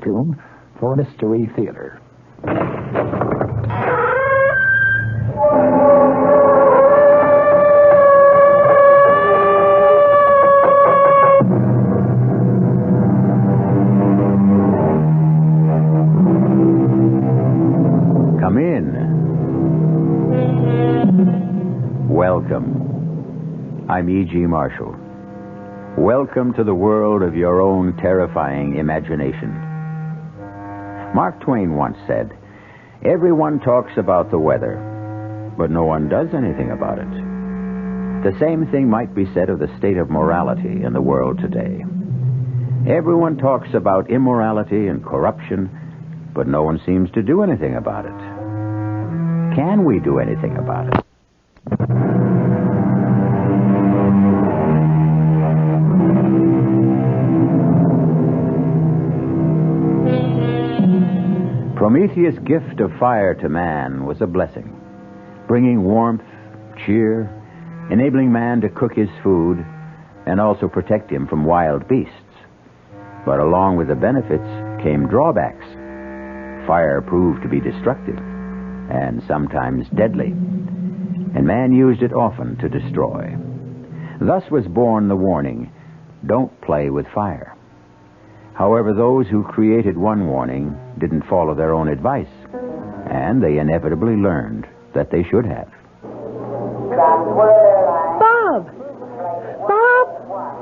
costume for a Mystery Theater. Come in. Welcome. I'm E.G. Marshall. Welcome to the world of your own terrifying imagination. Mark Twain once said, "Everyone talks about the weather, but no one does anything about it." The same thing might be said of the state of morality in the world today. Everyone talks about immorality and corruption, but no one seems to do anything about it. Can we do anything about it? Prometheus' gift of fire to man was a blessing, bringing warmth, cheer, enabling man to cook his food, and also protect him from wild beasts. But along with the benefits came drawbacks. Fire proved to be destructive, and sometimes deadly, and man used it often to destroy. Thus was born the warning, "Don't play with fire." However, those who created one warning didn't follow their own advice, and they inevitably learned that they should have. Bob! Bob!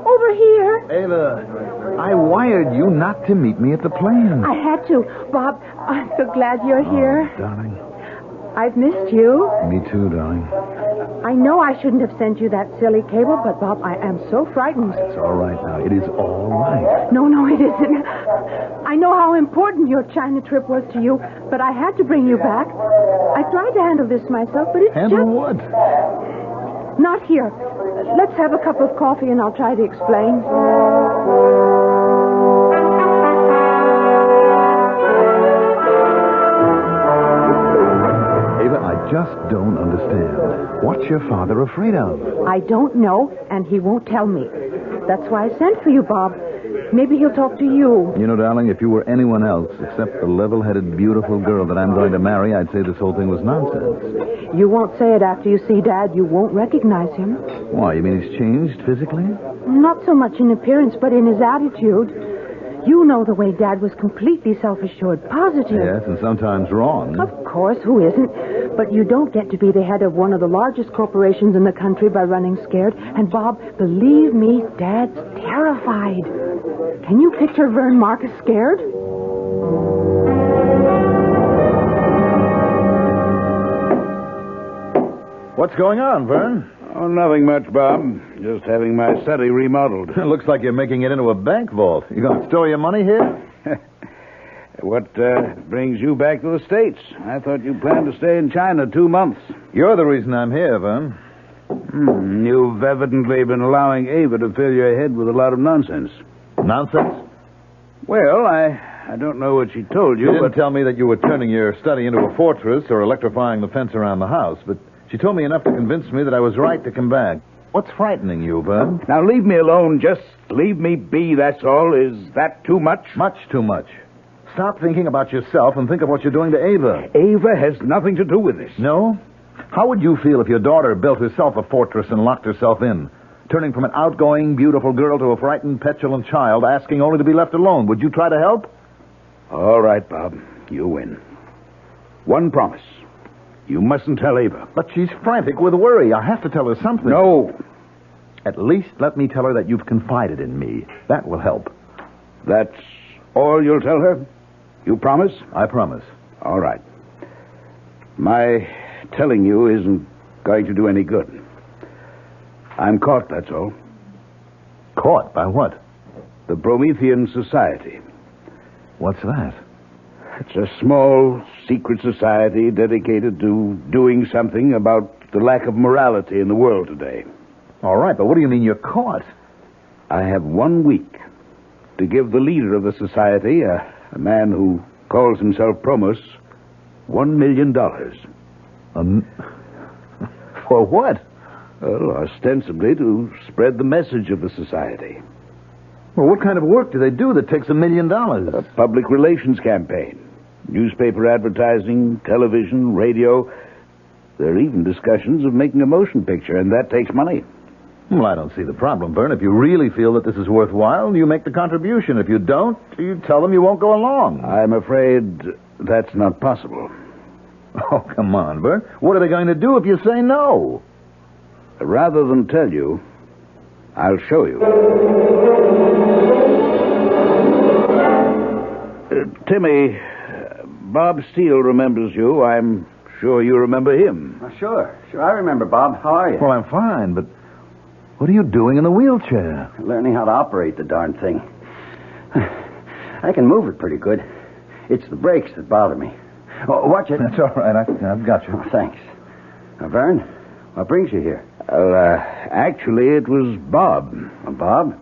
Over here! Ava, I wired you not to meet me at the plane. I had to. Bob, I'm so glad you're here. Darling. I've missed you. Me too, darling. I know I shouldn't have sent you that silly cable, but, Bob, I am so frightened. It's all right now. It is all right. No, it isn't. I know how important your China trip was to you, but I had to bring you back. I tried to handle this myself, but it's Handle what? Not here. Let's have a cup of coffee and I'll try to explain. Ava, I just don't understand. What's your father afraid of? I don't know, and he won't tell me. That's why I sent for you, Bob. Maybe he'll talk to you. You know, darling, if you were anyone else except the level-headed, beautiful girl that I'm going to marry, I'd say this whole thing was nonsense. You won't say it after you see Dad. You won't recognize him. Why, you mean he's changed physically? Not so much in appearance, but in his attitude. You know the way Dad was completely self-assured, positive. Yes, and sometimes wrong. Of course, who isn't? But you don't get to be the head of one of the largest corporations in the country by running scared. And, Bob, believe me, Dad's terrified. Can you picture Vern Marcus scared? What's going on, Vern? Oh, nothing much, Bob. Just having my study remodeled. It looks like you're making it into a bank vault. You going to store your money here? What brings you back to the States? I thought you planned to stay in China 2 months. You're the reason I'm here, Vern. You've evidently been allowing Ava to fill your head with a lot of nonsense. Nonsense? Well, I don't know what she told you, She didn't but... tell me that you were turning your study into a fortress or electrifying the fence around the house, but she told me enough to convince me that I was right to come back. What's frightening you, Vern? Now, leave me alone. Just leave me be, that's all. Is that too much? Much too much. Stop thinking about yourself and think of what you're doing to Ava. Ava has nothing to do with this. No? How would you feel if your daughter built herself a fortress and locked herself in, turning from an outgoing, beautiful girl to a frightened, petulant child, asking only to be left alone? Would you try to help? All right, Bob. You win. One promise. You mustn't tell Ava. But she's frantic with worry. I have to tell her something. No. At least let me tell her that you've confided in me. That will help. That's all you'll tell her? You promise? I promise. All right. My telling you isn't going to do any good. I'm caught, that's all. Caught? By what? The Promethean Society. What's that? It's a small, secret society dedicated to doing something about the lack of morality in the world today. All right, but what do you mean you're caught? I have 1 week to give the leader of the society, a man who calls himself Promos, $1 million. For what? Well, ostensibly to spread the message of the society. Well, what kind of work do they do that takes $1 million? A public relations campaign. Newspaper advertising, television, radio. There are even discussions of making a motion picture, and that takes money. Well, I don't see the problem, Bern. If you really feel that this is worthwhile, you make the contribution. If you don't, you tell them you won't go along. I'm afraid that's not possible. Oh, come on, Bern. What are they going to do if you say no? Rather than tell you, I'll show you. Timmy, Bob Steele remembers you. I'm sure you remember him. Sure. I remember, Bob. How are you? Well, I'm fine, but what are you doing in the wheelchair? Learning how to operate the darn thing. I can move it pretty good. It's the brakes that bother me. Oh, watch it. That's all right. I've got you. Oh, thanks. Now, Vern, what brings you here? Actually, it was Bob. Bob?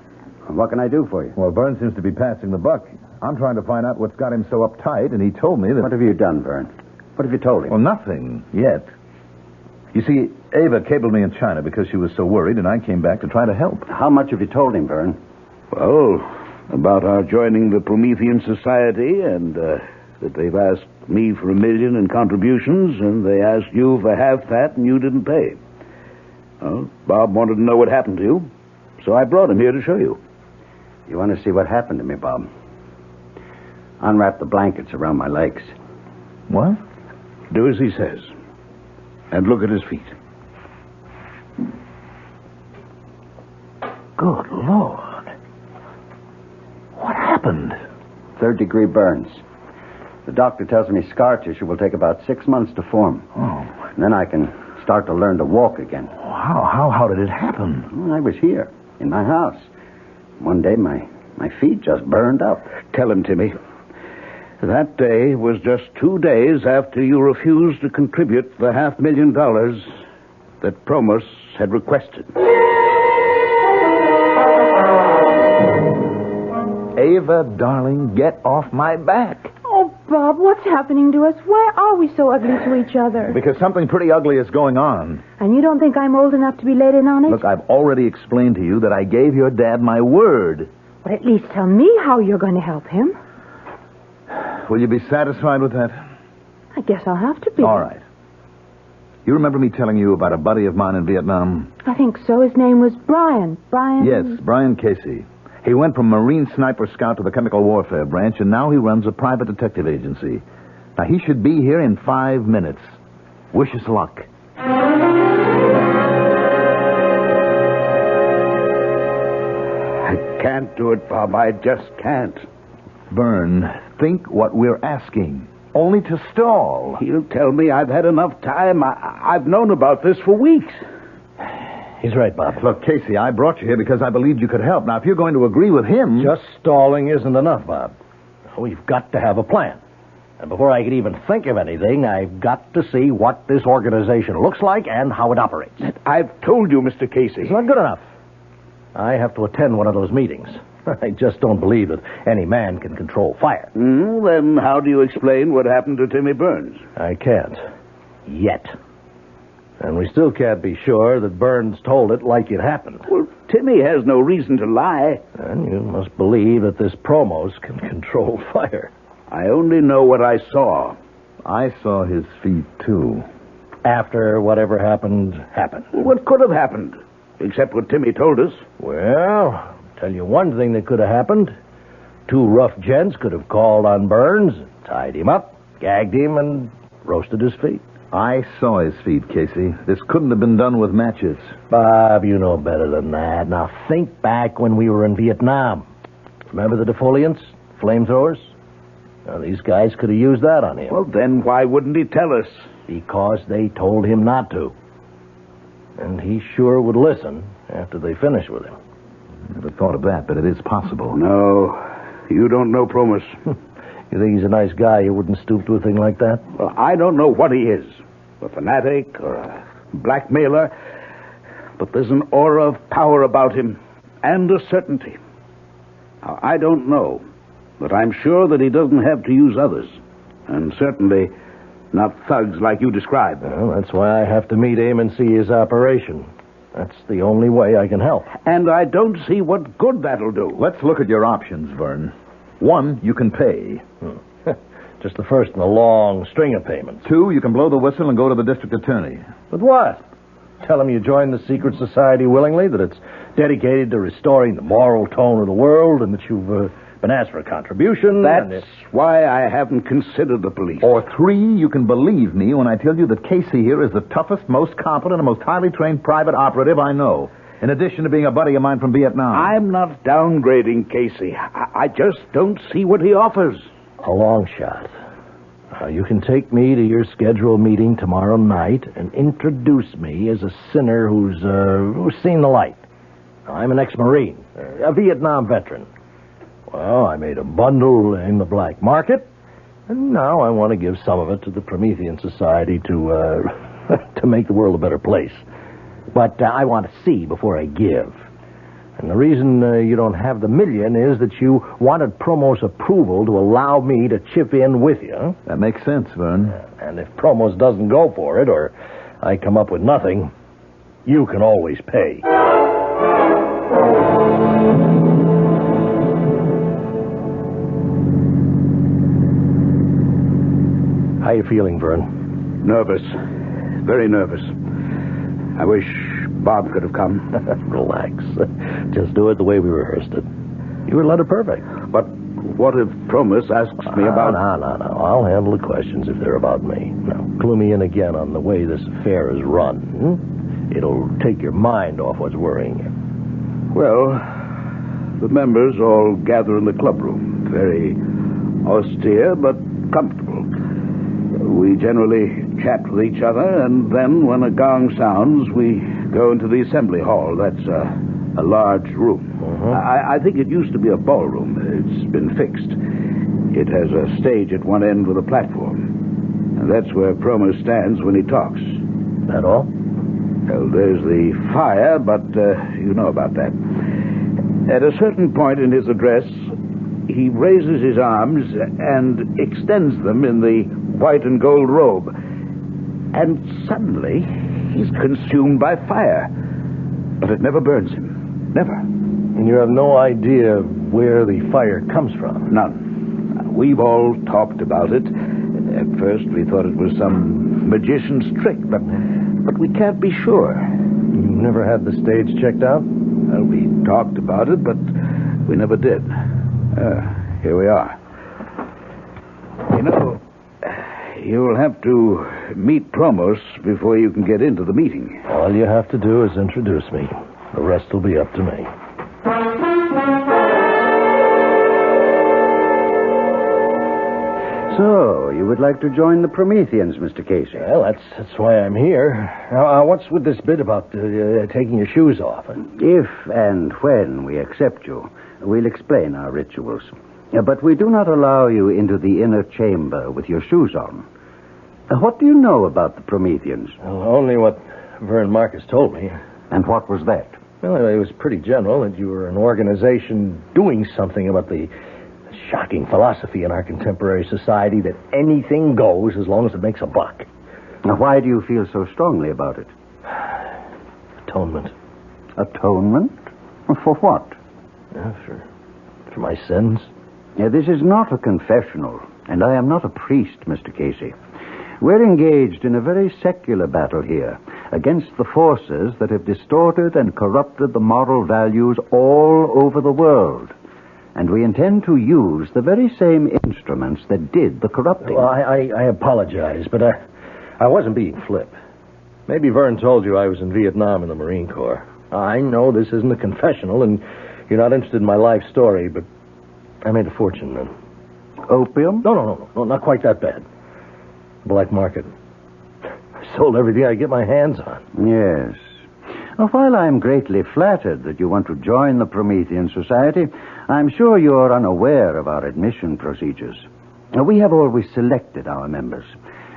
What can I do for you? Well, Vern seems to be passing the buck. I'm trying to find out what's got him so uptight, and he told me that... What have you done, Vern? What have you told him? Well, nothing yet. You see, Ava cabled me in China because she was so worried, and I came back to try to help. How much have you told him, Vern? Well, about our joining the Promethean Society, and that they've asked me for $1 million in contributions, and they asked you for half that, and you didn't pay. Well, Bob wanted to know what happened to you, so I brought him here to show you. You want to see what happened to me, Bob? Unwrap the blankets around my legs. What? Do as he says. And look at his feet. Good Lord. What happened? 3rd-degree burns. The doctor tells me scar tissue will take about 6 months to form. Oh. And then I can start to learn to walk again. How did it happen? Well, I was here, in my house. One day, my feet just burned up. Tell him, Timmy. That day was just 2 days after you refused to contribute the $500,000 that Promos had requested. Ava, darling, get off my back. Oh, Bob, what's happening to us? Why are we so ugly to each other? Because something pretty ugly is going on. And you don't think I'm old enough to be let in on it? Look, I've already explained to you that I gave your dad my word. But at least tell me how you're going to help him. Will you be satisfied with that? I guess I'll have to be. All right. You remember me telling you about a buddy of mine in Vietnam? I think so. His name was Brian. Brian? Yes, Brian Casey. He went from Marine Sniper Scout to the Chemical Warfare Branch, and now he runs a private detective agency. Now, he should be here in 5 minutes. Wish us luck. I can't do it, Bob. I just can't. Vern, think what we're asking. Only to stall. He'll tell me I've had enough time. I've known about this for weeks. He's right, Bob. Look, Casey, I brought you here because I believed you could help. Now, if you're going to agree with him... Just stalling isn't enough, Bob. We've got to have a plan. And before I can even think of anything, I've got to see what this organization looks like and how it operates. I've told you, Mr. Casey. It's not good enough. I have to attend one of those meetings. I just don't believe that any man can control fire. Then how do you explain what happened to Timmy Burns? I can't. Yet. And we still can't be sure that Burns told it like it happened. Well, Timmy has no reason to lie. And you must believe that this Promos can control fire. I only know what I saw. I saw his feet, too. After whatever happened, happened. What could have happened? Except what Timmy told us. Well... Tell you one thing that could have happened. 2 rough gents could have called on Burns, tied him up, gagged him, and roasted his feet. I saw his feet, Casey. This couldn't have been done with matches. Bob, you know better than that. Now, think back when we were in Vietnam. Remember the defoliants? Flamethrowers? Now, these guys could have used that on him. Well, then why wouldn't he tell us? Because they told him not to. And he sure would listen after they finished with him. Never thought of that, but it is possible. No, you don't know Promos. You think he's a nice guy? You wouldn't stoop to a thing like that? Well, I don't know what he is. A fanatic or a blackmailer. But there's an aura of power about him and a certainty. Now, I don't know, but I'm sure that he doesn't have to use others. And certainly not thugs like you described. Well, that's why I have to meet him and see his operation. That's the only way I can help. And I don't see what good that'll do. Let's look at your options, Vern. One, you can pay. Just the first in a long string of payments. Two, you can blow the whistle and go to the district attorney. With what? Tell him you joined the secret society willingly, that it's dedicated to restoring the moral tone of the world, and that you've been asked for a contribution. That's why I haven't considered the police. Or three, you can believe me when I tell you that Casey here is the toughest, most competent, and most highly trained private operative I know, in addition to being a buddy of mine from Vietnam. I'm not downgrading Casey. I just don't see what he offers. A long shot. You can take me to your scheduled meeting tomorrow night and introduce me as a sinner who's seen the light. I'm an ex-Marine, a Vietnam veteran. Well, I made a bundle in the black market, and now I want to give some of it to the Promethean Society to make the world a better place. But I want to see before I give. And the reason you don't have the $1 million is that you wanted Promo's approval to allow me to chip in with you. That makes sense, Vern. And if Promos doesn't go for it, or I come up with nothing, you can always pay. How you feeling, Vern? Nervous. Very nervous. I wish Bob could have come. Relax. Just do it the way we rehearsed it. You were letter perfect. But what if Promus asks me about... No. I'll handle the questions if they're about me. Now, clue me in again on the way this affair is run. It'll take your mind off what's worrying you. Well, the members all gather in the clubroom. Very austere, but comfortable. We generally chat with each other, and then when a gong sounds, we go into the assembly hall. That's a large room. I think it used to be a ballroom. It's been fixed. It has a stage at one end with a platform. And that's where Promo stands when he talks. That all? Well, there's the fire, but you know about that. At a certain point in his address, he raises his arms and extends them in the white and gold robe. And suddenly, he's consumed by fire. But it never burns him. Never. And you have no idea where the fire comes from? None. We've all talked about it. At first, we thought it was some magician's trick, but we can't be sure. You never had the stage checked out? Well, we talked about it, but we never did. Here we are. You know, you'll have to meet Promos before you can get into the meeting. All you have to do is introduce me. The rest will be up to me. So, you would like to join the Prometheans, Mr. Casey? Well, that's why I'm here. Now, what's with this bit about taking your shoes off? If and when we accept you, we'll explain our rituals. But we do not allow you into the inner chamber with your shoes on. What do you know about the Prometheans? Well, only what Vern Marcus told me. And what was that? Well, it was pretty general that you were an organization doing something about the shocking philosophy in our contemporary society that anything goes as long as it makes a buck. Now, why do you feel so strongly about it? Atonement. Atonement? For what? For my sins. This is not a confessional, and I am not a priest, Mr. Casey. We're engaged in a very secular battle here against the forces that have distorted and corrupted the moral values all over the world. And we intend to use the very same instruments that did the corrupting. Well, I apologize, but I wasn't being flip. Maybe Vern told you I was in Vietnam in the Marine Corps. I know this isn't a confessional, and you're not interested in my life story, but I made a fortune then. Opium? No, not quite that bad. Black market. I sold everything I could get my hands on. Yes. Well, while I'm greatly flattered that you want to join the Promethean Society, I'm sure you're unaware of our admission procedures. We have always selected our members,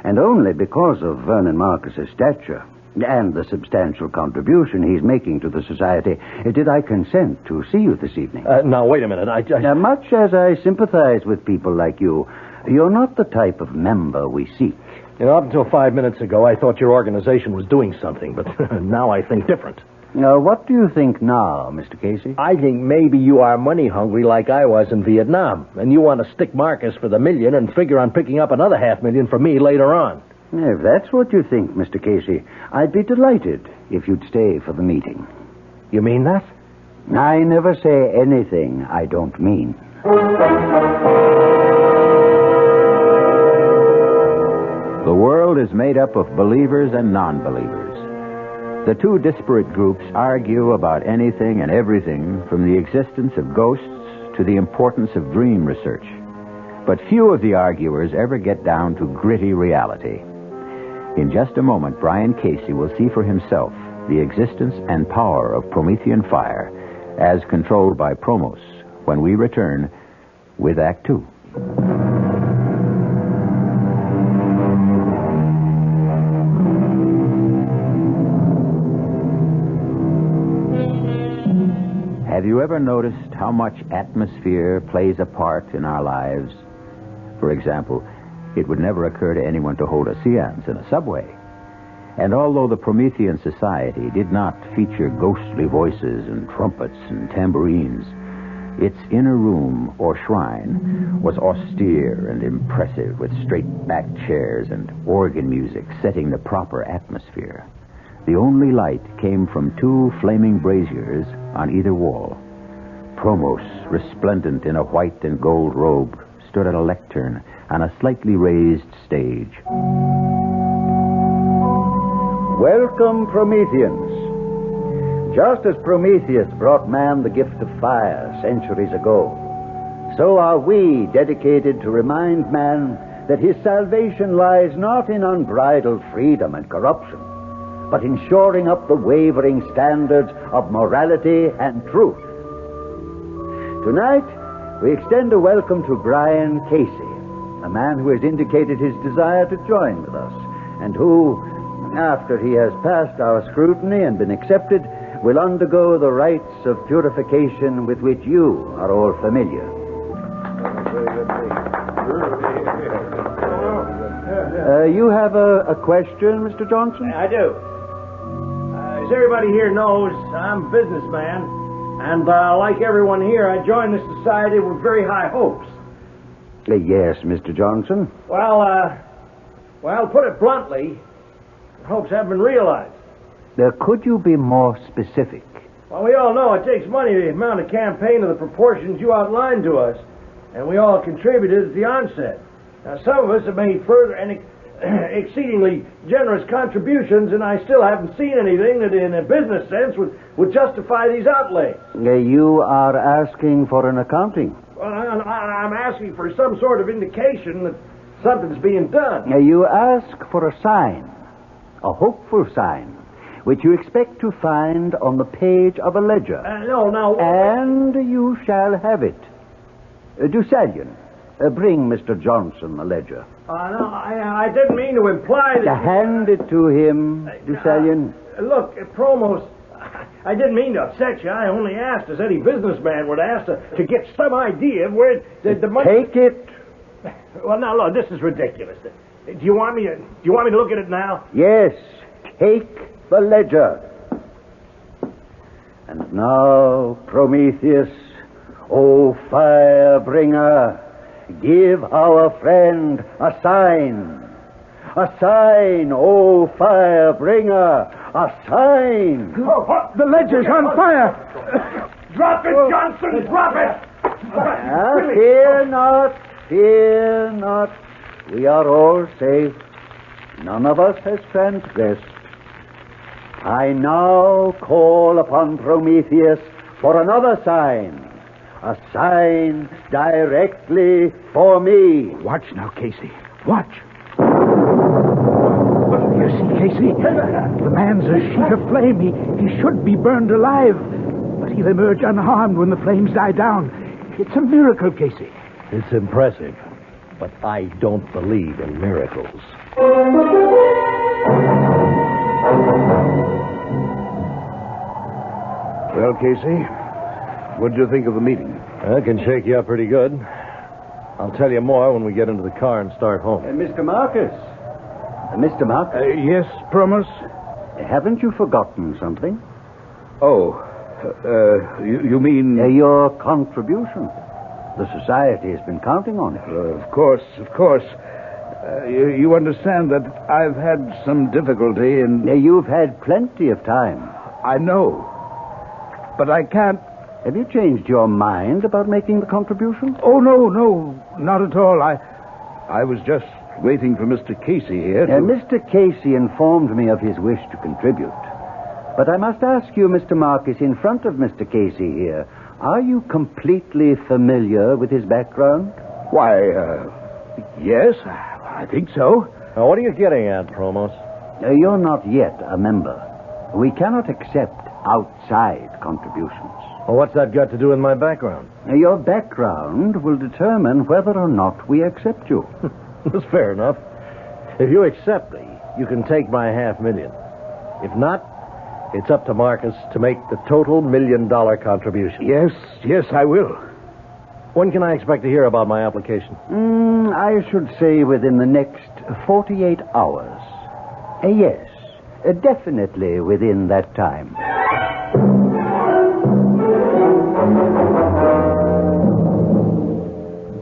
and only because of Vernon Marcus's stature and the substantial contribution he's making to the society did I consent to see you this evening. Now, wait a minute. Now, much as I sympathize with people like you, you're not the type of member we seek. You know, up until 5 minutes ago, I thought your organization was doing something, but now I think different. What do you think now, Mr. Casey? I think maybe you are money hungry like I was in Vietnam, and you want to stick Marcus for the $1 million and figure on picking up another $500,000 for me later on. If that's what you think, Mr. Casey, I'd be delighted if you'd stay for the meeting. You mean that? I never say anything I don't mean. The world is made up of believers and non-believers. The two disparate groups argue about anything and everything, from the existence of ghosts to the importance of dream research. But few of the arguers ever get down to gritty reality. In just a moment, Brian Casey will see for himself the existence and power of Promethean fire as controlled by Promos when we return with Act Two. Have you ever noticed how much atmosphere plays a part in our lives? For example, it would never occur to anyone to hold a séance in a subway. And although the Promethean Society did not feature ghostly voices and trumpets and tambourines, its inner room or shrine was austere and impressive, with straight-backed chairs and organ music setting the proper atmosphere. The only light came from two flaming braziers on either wall. Promos, resplendent in a white and gold robe, stood at a lectern on a slightly raised stage. Welcome, Prometheans. Just as Prometheus brought man the gift of fire centuries ago, so are we dedicated to remind man that his salvation lies not in unbridled freedom and corruption, but in shoring up the wavering standards of morality and truth. Tonight, we extend a welcome to Brian Casey, a man who has indicated his desire to join with us, and who, after he has passed our scrutiny and been accepted, will undergo the rites of purification with which you are all familiar. You have a question, Mr. Johnson? I do. As everybody here knows, I'm a businessman, and like everyone here, I joined this society with very high hopes. Yes, Mr. Johnson. Well, put it bluntly, hopes haven't been realized. Could you be more specific? Well, we all know it takes money to mount a campaign of the proportions you outlined to us, and we all contributed at the onset. Now, some of us have made further and exceedingly generous contributions, and I still haven't seen anything that, in a business sense, would justify these outlays. You are asking for an accounting. Well, I'm asking for some sort of indication that something's being done. You ask for a sign, a hopeful sign, which you expect to find on the page of a ledger. No. And you shall have it. Deucalion, bring Mr. Johnson the ledger. No, I didn't mean to imply that... Hand it to him, Deucalion. Look, Promos, I didn't mean to upset you. I only asked, as any businessman would ask, to get some idea of where the money... Take it. Well, now, look, this is ridiculous. Do you want me to look at it now? Yes, take the ledger. And now, Prometheus, O fire-bringer, give our friend a sign. A sign, O fire-bringer, a sign. The ledger's on fire. Drop it, Johnson, drop it! Fear not. We are all safe. None of us has transgressed. I now call upon Prometheus for another sign. A sign directly for me. Watch now, Casey. Watch. You see, Casey? The man's a sheet of flame. He should be burned alive. But he'll emerge unharmed when the flames die down. It's a miracle, Casey. It's impressive, but I don't believe in miracles. Well, Casey, what did you think of the meeting? I can shake you up pretty good. I'll tell you more when we get into the car and start home. Mr. Marcus. Mr. Marcus. Yes, Promos? Haven't you forgotten something? Oh, you mean... Your contribution. The society has been counting on it. Of course. You understand that I've had some difficulty in... You've had plenty of time. I know. But I can't... Have you changed your mind about making the contribution? Oh, no, not at all. I was just waiting for Mr. Casey here to... Mr. Casey informed me of his wish to contribute. But I must ask you, Mr. Marcus, in front of Mr. Casey here, are you completely familiar with his background? Why, yes, I think so. Now, what are you getting at, Promos? You're not yet a member. We cannot accept outside contributions. Well, what's that got to do with my background? Your background will determine whether or not we accept you. That's fair enough. If you accept me, you can take my $500,000. If not, it's up to Marcus to make the total $1 million contribution. Yes, I will. When can I expect to hear about my application? I should say within the next 48 hours. Yes, definitely within that time.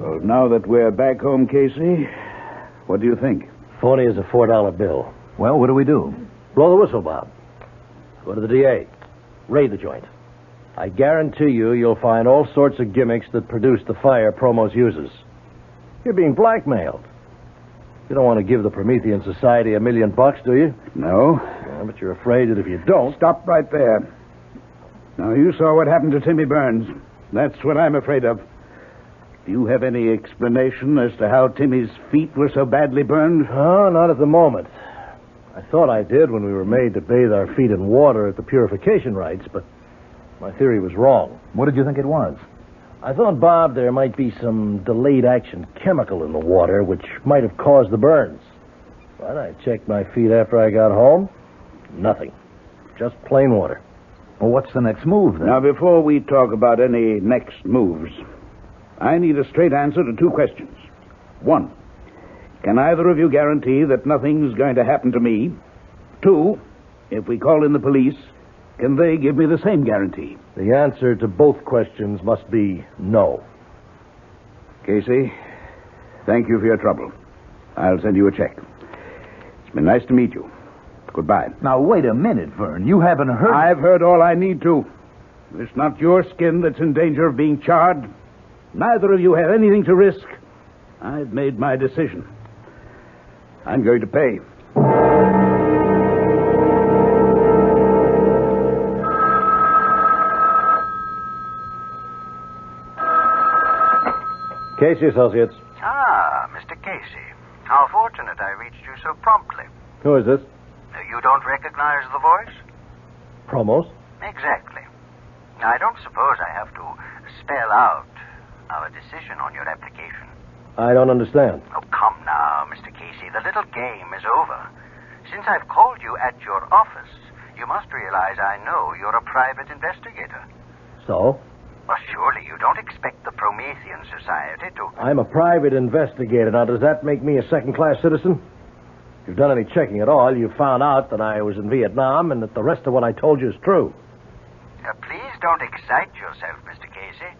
Well, now that we're back home, Casey, what do you think? Phony is a $4 bill. Well, what do we do? Blow the whistle, Bob. Go to the DA. Raid the joint. I guarantee you'll find all sorts of gimmicks that produce the fire Promos uses. You're being blackmailed. You don't want to give the Promethean Society $1 million, do you? No. Yeah, but you're afraid that if you don't... Stop right there. Now, you saw what happened to Timmy Burns. That's what I'm afraid of. Do you have any explanation as to how Timmy's feet were so badly burned? Oh, not at the moment. I thought I did when we were made to bathe our feet in water at the purification rites, but my theory was wrong. What did you think it was? I thought, Bob, there might be some delayed action chemical in the water which might have caused the burns. But I checked my feet after I got home. Nothing. Just plain water. Well, what's the next move, then? Now, before we talk about any next moves, I need a straight answer to two questions. One, can either of you guarantee that nothing's going to happen to me? Two, if we call in the police, can they give me the same guarantee? The answer to both questions must be no. Casey, thank you for your trouble. I'll send you a check. It's been nice to meet you. Goodbye. Now, wait a minute, Vern. You haven't heard... I've heard all I need to. It's not your skin that's in danger of being charred. Neither of you have anything to risk. I've made my decision. I'm going to pay. Casey Associates. Ah, Mr. Casey. How fortunate I reached you so promptly. Who is this? You don't recognize the voice? Promos? Exactly. I don't suppose I have to spell out our decision on your application. I don't understand. Oh, come now, Mr. Casey. The little game is over. Since I've called you at your office, you must realize I know you're a private investigator. So? Well, surely you don't expect the Promethean Society to... I'm a private investigator. Now, does that make me a second-class citizen? If you've done any checking at all, you found out that I was in Vietnam and that the rest of what I told you is true. Please don't excite yourself, Mr. Casey.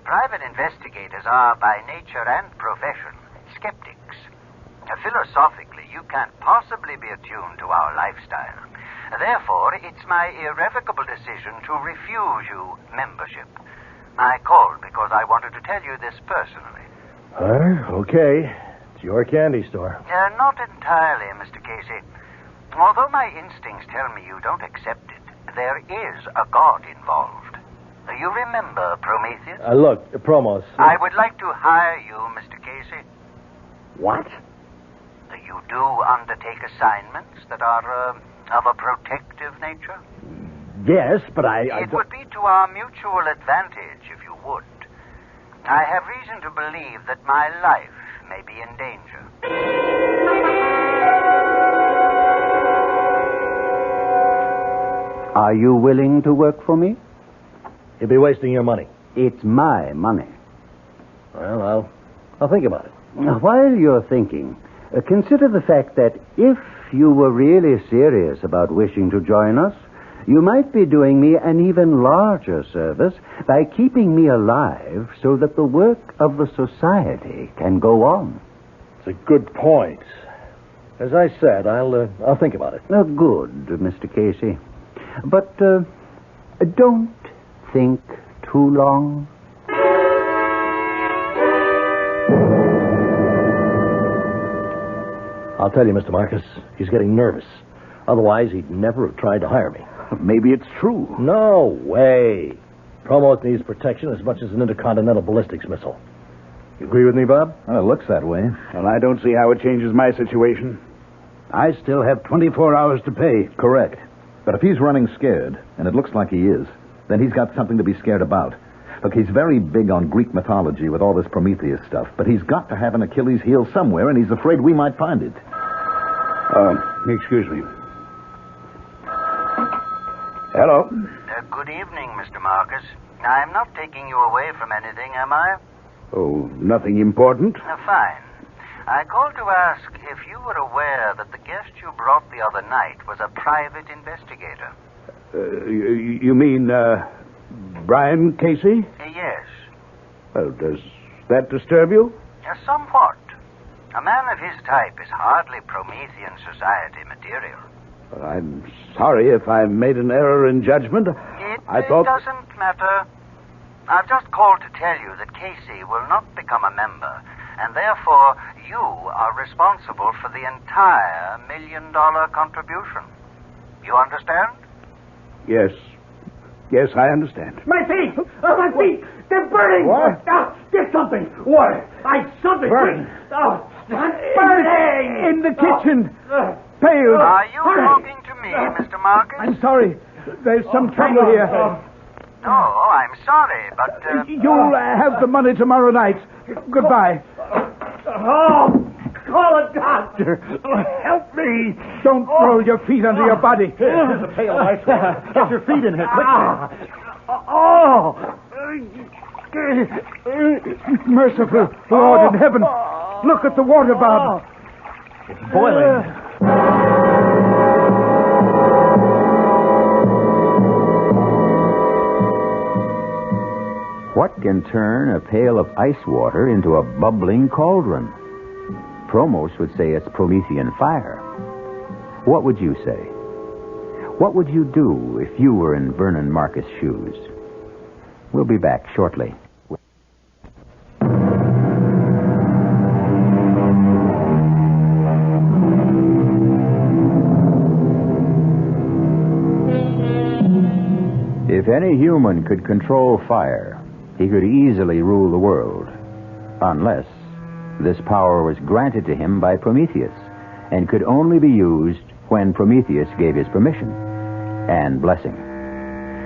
Private investigators are, by nature and profession, skeptics. Philosophically, you can't possibly be attuned to our lifestyle. Therefore, it's my irrevocable decision to refuse you membership. I called because I wanted to tell you this personally. Okay. It's your candy store. Not entirely, Mr. Casey. Although my instincts tell me you don't accept it, there is a god involved. You remember Prometheus? Look, Promos. I would like to hire you, Mr. Casey. What? You do undertake assignments that are of a protective nature? Yes, but It would be to our mutual advantage if you would. I have reason to believe that my life may be in danger. Are you willing to work for me? You'll be wasting your money. It's my money. Well, I'll think about it. Now, while you're thinking, consider the fact that if you were really serious about wishing to join us, You might be doing me an even larger service by keeping me alive so that the work of the society can go on. It's a good point. As I said, I'll think about it. Good, Mr. Casey. But don't think too long. I'll tell you, Mr. Marcus, he's getting nervous. Otherwise, he'd never have tried to hire me. Maybe it's true. No way. Promos needs protection as much as an intercontinental ballistics missile. You agree with me, Bob? Well, it looks that way. Well, I don't see how it changes my situation. I still have 24 hours to pay. Correct. But if he's running scared, and it looks like he is, then he's got something to be scared about. Look, he's very big on Greek mythology with all this Prometheus stuff, but he's got to have an Achilles heel somewhere, and he's afraid we might find it. Excuse me. Hello. Good evening, Mr. Marcus. I'm not taking you away from anything, am I? Oh, nothing important? Fine. I called to ask if you were aware that the guest you brought the other night was a private investigator. You mean, Brian Casey? Yes. Well, does that disturb you? Somewhat. A man of his type is hardly Promethean society material. I'm sorry if I made an error in judgment. It thought... doesn't matter. I've just called to tell you that Casey will not become a member, and therefore you are responsible for the entire $1 million contribution. You understand? Yes. Yes, I understand. My feet! My feet! They're burning! What? Get something! Water! Something! Burning? Burning! In the kitchen! Pale! Are you talking to me, Mr. Marcus? I'm sorry. There's some trouble here. No, I'm sorry, but... You'll have the money tomorrow night. Goodbye. Call a doctor. Help me. Don't throw your feet under your body. Here's a pail of ice water. Get your feet in here, quickly. Merciful Lord in heaven. Look at the water, Bob. It's boiling. What can turn a pail of ice water into a bubbling cauldron? Promos would say it's Promethean fire. What would you say? What would you do if you were in Vernon Marcus' shoes? We'll be back shortly. If any human could control fire, he could easily rule the world, unless this power was granted to him by Prometheus and could only be used when Prometheus gave his permission and blessing.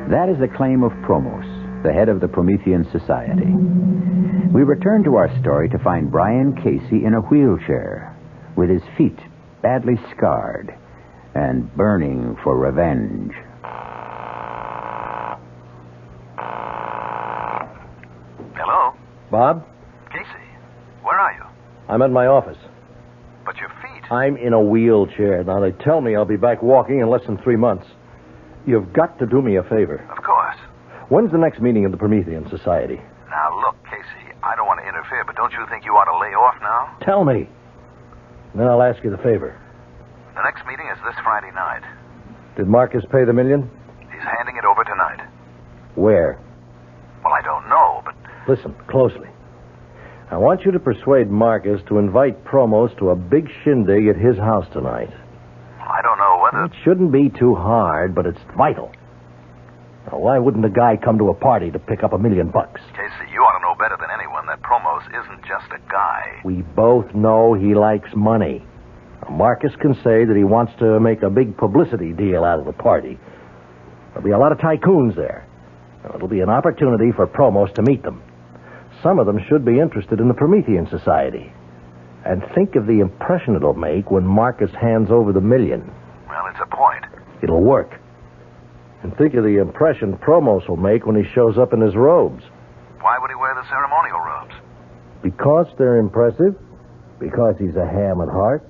That is the claim of Promos, the head of the Promethean Society. We return to our story to find Brian Casey in a wheelchair with his feet badly scarred and burning for revenge. Hello? Bob? Casey, where are you? I'm at my office. But your feet... I'm in a wheelchair. Now, they tell me I'll be back walking in less than 3 months. You've got to do me a favor. Of course. When's the next meeting of the Promethean Society? Now, look, Casey, I don't want to interfere, but don't you think you ought to lay off now? Tell me. Then I'll ask you the favor. The next meeting is this Friday night. Did Marcus pay the $1 million? He's handing it over tonight. Where? Well, I don't know, but... Listen closely. I want you to persuade Marcus to invite Promos to a big shindig at his house tonight. I don't know whether... It shouldn't be too hard, but it's vital. Now, why wouldn't a guy come to a party to pick up $1 million? Casey, you ought to know better than anyone that Promos isn't just a guy. We both know he likes money. Now, Marcus can say that he wants to make a big publicity deal out of the party. There'll be a lot of tycoons there. Now, it'll be an opportunity for Promos to meet them. Some of them should be interested in the Promethean Society. And think of the impression it'll make when Marcus hands over the $1 million. Well, it's a point. It'll work. And think of the impression Promos will make when he shows up in his robes. Why would he wear the ceremonial robes? Because they're impressive, because he's a ham at heart,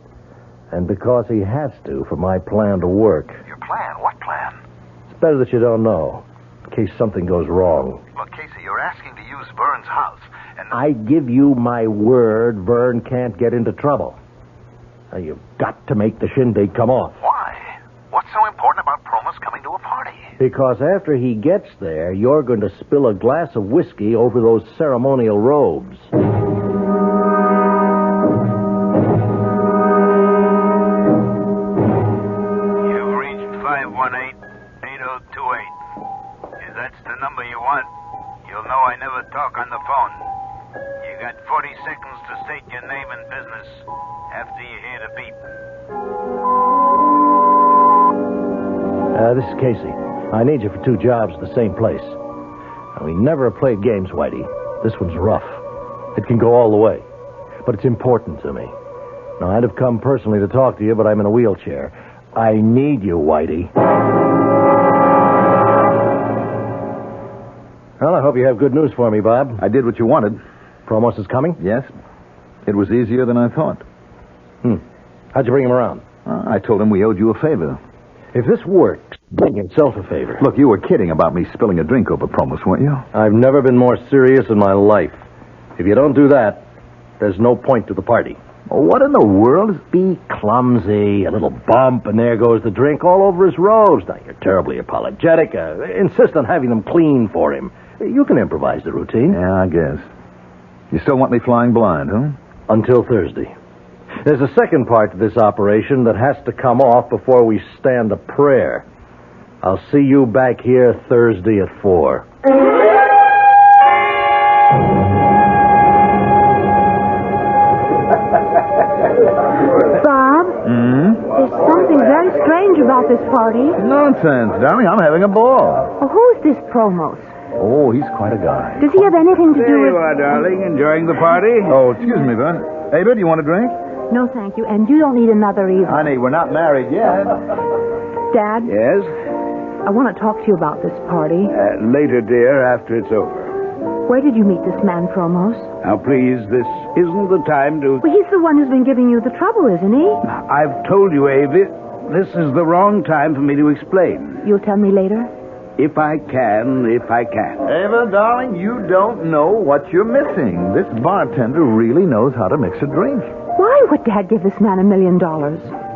and because he has to for my plan to work. Your plan? What plan? It's better that you don't know, in case something goes wrong. Look, Casey, you're asking to use Vern's house, and... I give you my word Vern can't get into trouble. Now, you've got to make the shindig come off. Why? What's so important about Promos coming to a party? Because after he gets there, you're going to spill a glass of whiskey over those ceremonial robes. You've reached 518-8028. If that's the number you want, you'll know I never talk on the phone. You got 40 seconds to state your name and business after you hear the beep. This is Casey. I need you for 2 jobs at the same place. Now, we never have played games, Whitey. This one's rough. It can go all the way. But it's important to me. Now, I'd have come personally to talk to you, but I'm in a wheelchair. I need you, Whitey. Well, I hope you have good news for me, Bob. I did what you wanted. Promos is coming? Yes. It was easier than I thought. How'd you bring him around? I told him we owed you a favor. If this works, bring yourself a favor. Look, you were kidding about me spilling a drink over Promos, weren't you? I've never been more serious in my life. If you don't do that, there's no point to the party. Oh, what in the world? Be clumsy, a little bump, and there goes the drink all over his robes. Now, you're terribly apologetic. Insist on having them clean for him. You can improvise the routine. Yeah, I guess. You still want me flying blind, huh? Until Thursday. There's a second part to this operation that has to come off before we stand a prayer. I'll see you back here Thursday at 4. Bob? There's something very strange about this party. Nonsense, darling. I'm having a ball. Well, who's this Promos? Oh, he's quite a guy. Does he have anything to do There with... you are, darling. Enjoying the party? Oh, excuse me, Vern. Ava, do you want a drink? No, thank you. And you don't need another either. Honey, we're not married yet. Dad, Yes? I want to talk to you about this party. Later, dear, after it's over. Where did you meet this man, Promos? Now, please, this isn't the time to... Well, he's the one who's been giving you the trouble, isn't he? I've told you, Avie, this is the wrong time for me to explain. You'll tell me later? If I can. Ava, darling, you don't know what you're missing. This bartender really knows how to mix a drink. Why would Dad give this man $1 million?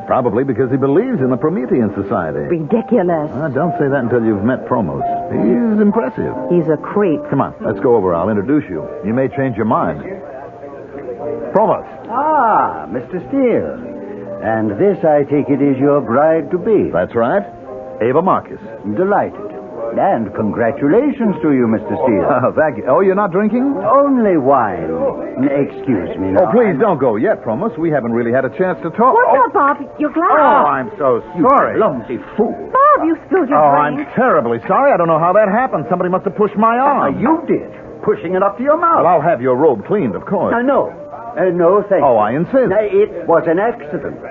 Probably because he believes in the Promethean Society. Ridiculous. Don't say that until you've met Promos. He's impressive. He's a creep. Come on, let's go over. I'll introduce you. You may change your mind. Promos. Ah, Mr. Steele. And this, I take it, is your bride-to-be. That's right. Ava Marcus. Delighted. And congratulations to you, Mr. Steele. Oh, thank you. Oh, you're not drinking? Only wine. Excuse me now. Oh, please don't go yet, Promos. We haven't really had a chance to talk. What's up, Bob? Your glass. Oh, I'm so sorry. Clumsy fool. Bob, you spilled your I'm drink. terribly sorry. I don't know how that happened. Somebody must have pushed my arm. You did. Pushing it up to your mouth. Well, I'll have your robe cleaned, of course. No. No, thank you. Oh, I insist. It was an accident.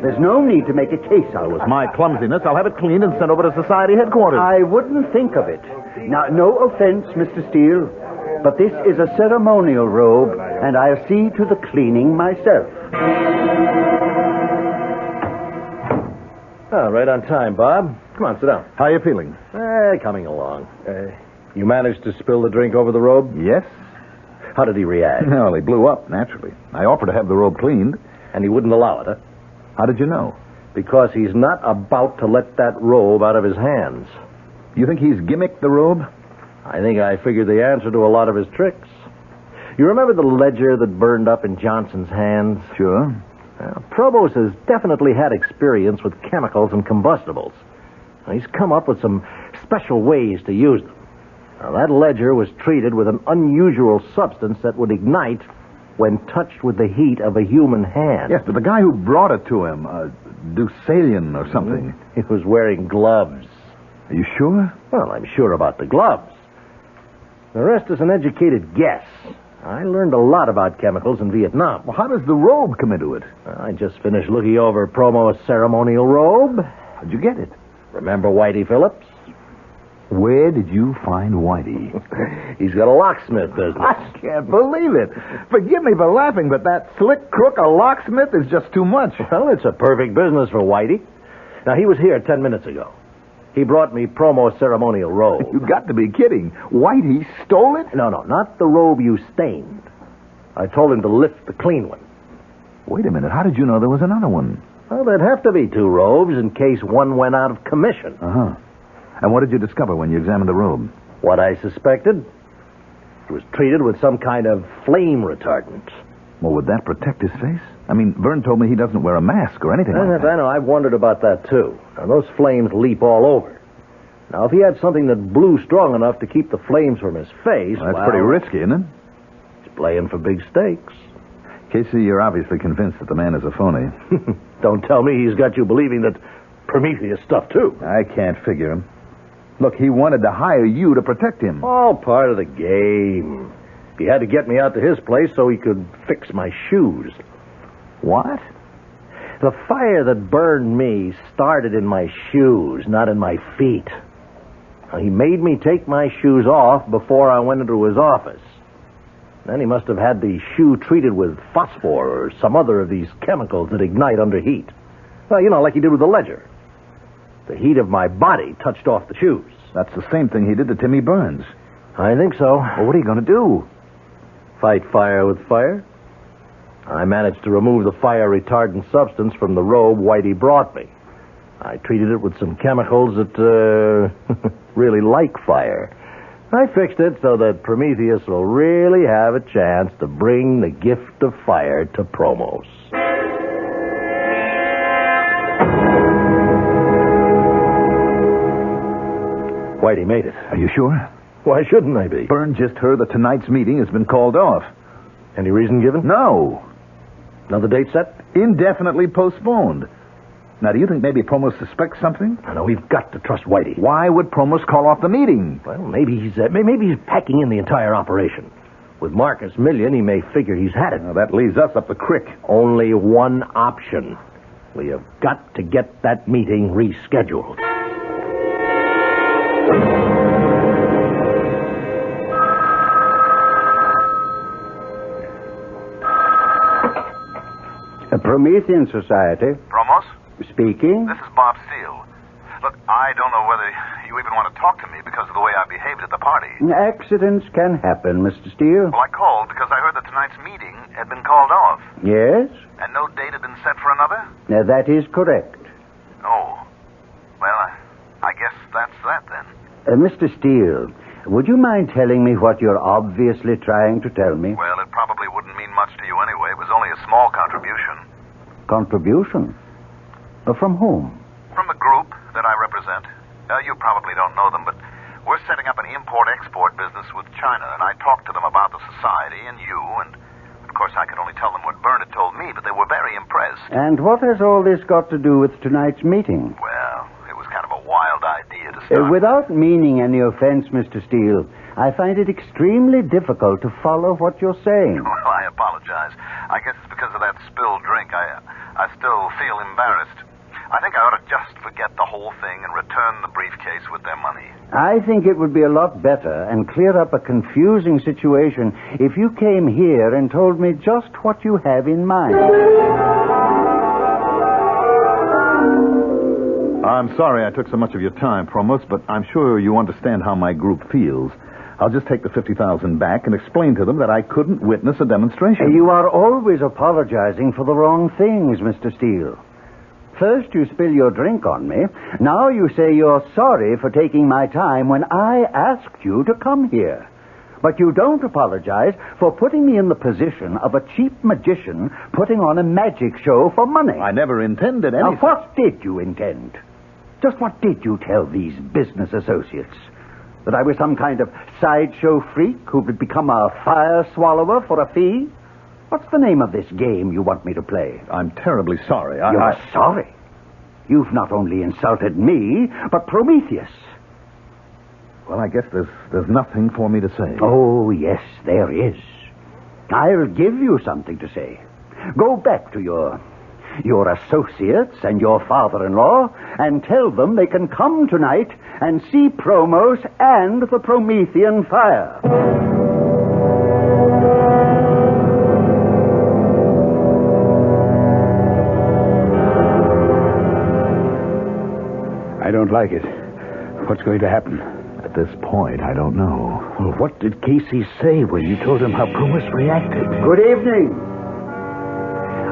There's no need to make a case out of it. My clumsiness. I'll have it cleaned and sent over to Society headquarters. I wouldn't think of it. Now, no offense, Mr. Steele, but this is a ceremonial robe, and I'll see to the cleaning myself. Oh, right on time, Bob. Come on, sit down. How are you feeling? Coming along. You managed to spill the drink over the robe? Yes. How did he react? Well, he blew up, naturally. I offered to have the robe cleaned. And he wouldn't allow it, huh? How did you know? Because he's not about to let that robe out of his hands. You think he's gimmicked the robe? I think I figured the answer to a lot of his tricks. You remember the ledger that burned up in Johnson's hands? Sure. Well, Probos has definitely had experience with chemicals and combustibles. He's come up with some special ways to use them. Now, that ledger was treated with an unusual substance that would ignite when touched with the heat of a human hand. Yes, but the guy who brought it to him, Deucalion or something. He was wearing gloves. Are you sure? Well, I'm sure about the gloves. The rest is an educated guess. I learned a lot about chemicals in Vietnam. Well, how does the robe come into it? I just finished looking over Promo's ceremonial robe. How'd you get it? Remember Whitey Phillips? Where did you find Whitey? He's got a locksmith business. I can't believe it. Forgive me for laughing, but that slick crook, a locksmith, is just too much. Well, it's a perfect business for Whitey. Now, he was here 10 minutes ago. He brought me Promo's ceremonial robe. You got to be kidding. Whitey stole it? No, not the robe you stained. I told him to lift the clean one. Wait a minute. How did you know there was another one? Well, there'd have to be 2 robes in case one went out of commission. Uh-huh. And what did you discover when you examined the robe? What I suspected. It was treated with some kind of flame retardant. Well, would that protect his face? I mean, Vern told me he doesn't wear a mask or anything like that. I know. I've wondered about that, too. Now, those flames leap all over. Now, if he had something that blew strong enough to keep the flames from his face... Well, that's pretty risky, isn't it? He's playing for big stakes. Casey, you're obviously convinced that the man is a phony. Don't tell me he's got you believing that Prometheus stuff, too. I can't figure him. Look, he wanted to hire you to protect him. All part of the game. He had to get me out to his place so he could fix my shoes. What? The fire that burned me started in my shoes, not in my feet. Now, he made me take my shoes off before I went into his office. Then he must have had the shoe treated with phosphor or some other of these chemicals that ignite under heat. Well, like he did with the ledger. The heat of my body touched off the shoes. That's the same thing he did to Timmy Burns. I think so. Well, what are you going to do? Fight fire with fire. I managed to remove the fire-retardant substance from the robe Whitey brought me. I treated it with some chemicals that really like fire. I fixed it so that Prometheus will really have a chance to bring the gift of fire to Promos. Whitey made it. Are you sure? Why shouldn't I be? Byrne just heard that tonight's meeting has been called off. Any reason given? No. Another date set? Indefinitely postponed. Now, do you think maybe Promos suspects something? I know, we've got to trust Whitey. Why would Promos call off the meeting? Well, maybe he's packing in the entire operation. With Marcus Million, he may figure he's had it. Now, that leaves us up the creek. Only one option. We have got to get that meeting rescheduled. A Promethean Society. Promos? Speaking. This is Bob Steele. Look, I don't know whether you even want to talk to me because of the way I behaved at the party. Accidents can happen, Mr. Steele. Well, I called because I heard that tonight's meeting had been called off. Yes? And no date had been set for another? That is correct. Oh. Well, I guess that's that then. Mr. Steele, would you mind telling me what you're obviously trying to tell me? Well, it probably wouldn't mean much to you anyway. It was only a small contribution. Contribution? From whom? From the group that I represent. You probably don't know them, but we're setting up an import-export business with China, and I talked to them about the society and you, and of course I could only tell them what Byrne had told me, but they were very impressed. And what has all this got to do with tonight's meeting? Well, it was kind of a wild idea to start. Without meaning any offense, Mr. Steele, I find it extremely difficult to follow what you're saying. Well, I apologize. I guess it's because of that spilled drink. I still feel embarrassed. I think I ought to just forget the whole thing and return the briefcase with their money. I think it would be a lot better and clear up a confusing situation if you came here and told me just what you have in mind. I'm sorry I took so much of your time, Promos, but I'm sure you understand how my group feels. I'll just take the $50,000 back and explain to them that I couldn't witness a demonstration. You are always apologizing for the wrong things, Mr. Steele. First you spill your drink on me. Now you say you're sorry for taking my time when I asked you to come here. But you don't apologize for putting me in the position of a cheap magician putting on a magic show for money. I never intended anything. Now, what did you intend? Just what did you tell these business associates? That I was some kind of sideshow freak who would become a fire swallower for a fee? What's the name of this game you want me to play? I'm terribly sorry. You're sorry? You've not only insulted me, but Prometheus. Well, I guess there's nothing for me to say. Oh, yes, there is. I'll give you something to say. Go back to your associates and your father-in-law and tell them they can come tonight and see Promos and the Promethean fire. I don't like it. What's going to happen? At this point, I don't know. Well, what did Casey say when you told him how Pumas reacted? Good evening.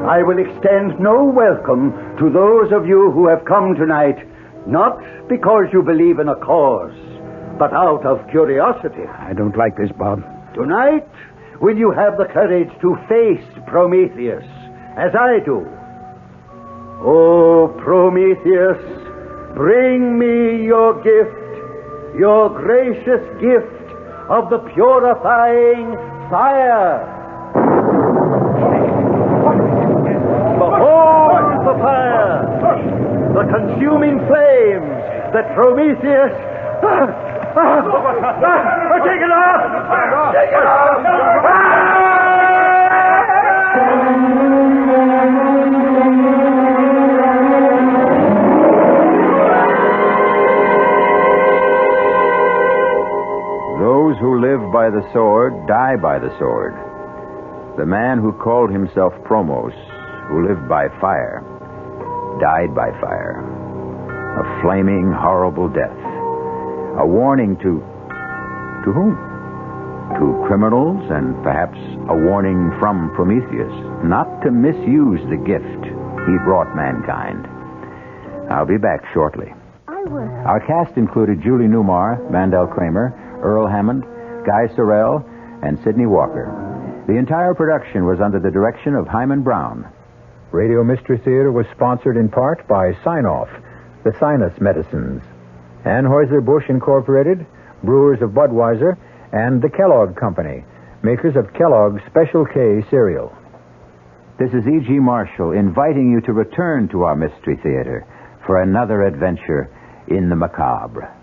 I will extend no welcome to those of you who have come tonight, not because you believe in a cause, but out of curiosity. I don't like this, Bob. Tonight, will you have the courage to face Prometheus, as I do? Oh, Prometheus, bring me your gift, your gracious gift of the purifying fire. Behold the fire, the consuming flames that Prometheus... Take it off! Take it off! Those who live by the sword die by the sword. The man who called himself Promos, who lived by fire, died by fire. A flaming, horrible death. A warning to whom? To criminals, and perhaps a warning from Prometheus not to misuse the gift he brought mankind. I'll be back shortly. Our cast included Julie Newmar, Mandel Kramer, Earl Hammond, Guy Sorrell, and Sidney Walker. The entire production was under the direction of Himan Brown. Radio Mystery Theater was sponsored in part by Sign-Off, the Sinus Medicines, Anheuser-Busch Incorporated, Brewers of Budweiser, and the Kellogg Company, makers of Kellogg's Special K cereal. This is E.G. Marshall inviting you to return to our Mystery Theater for another adventure in the macabre.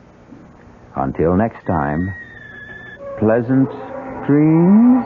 Until next time, pleasant dreams.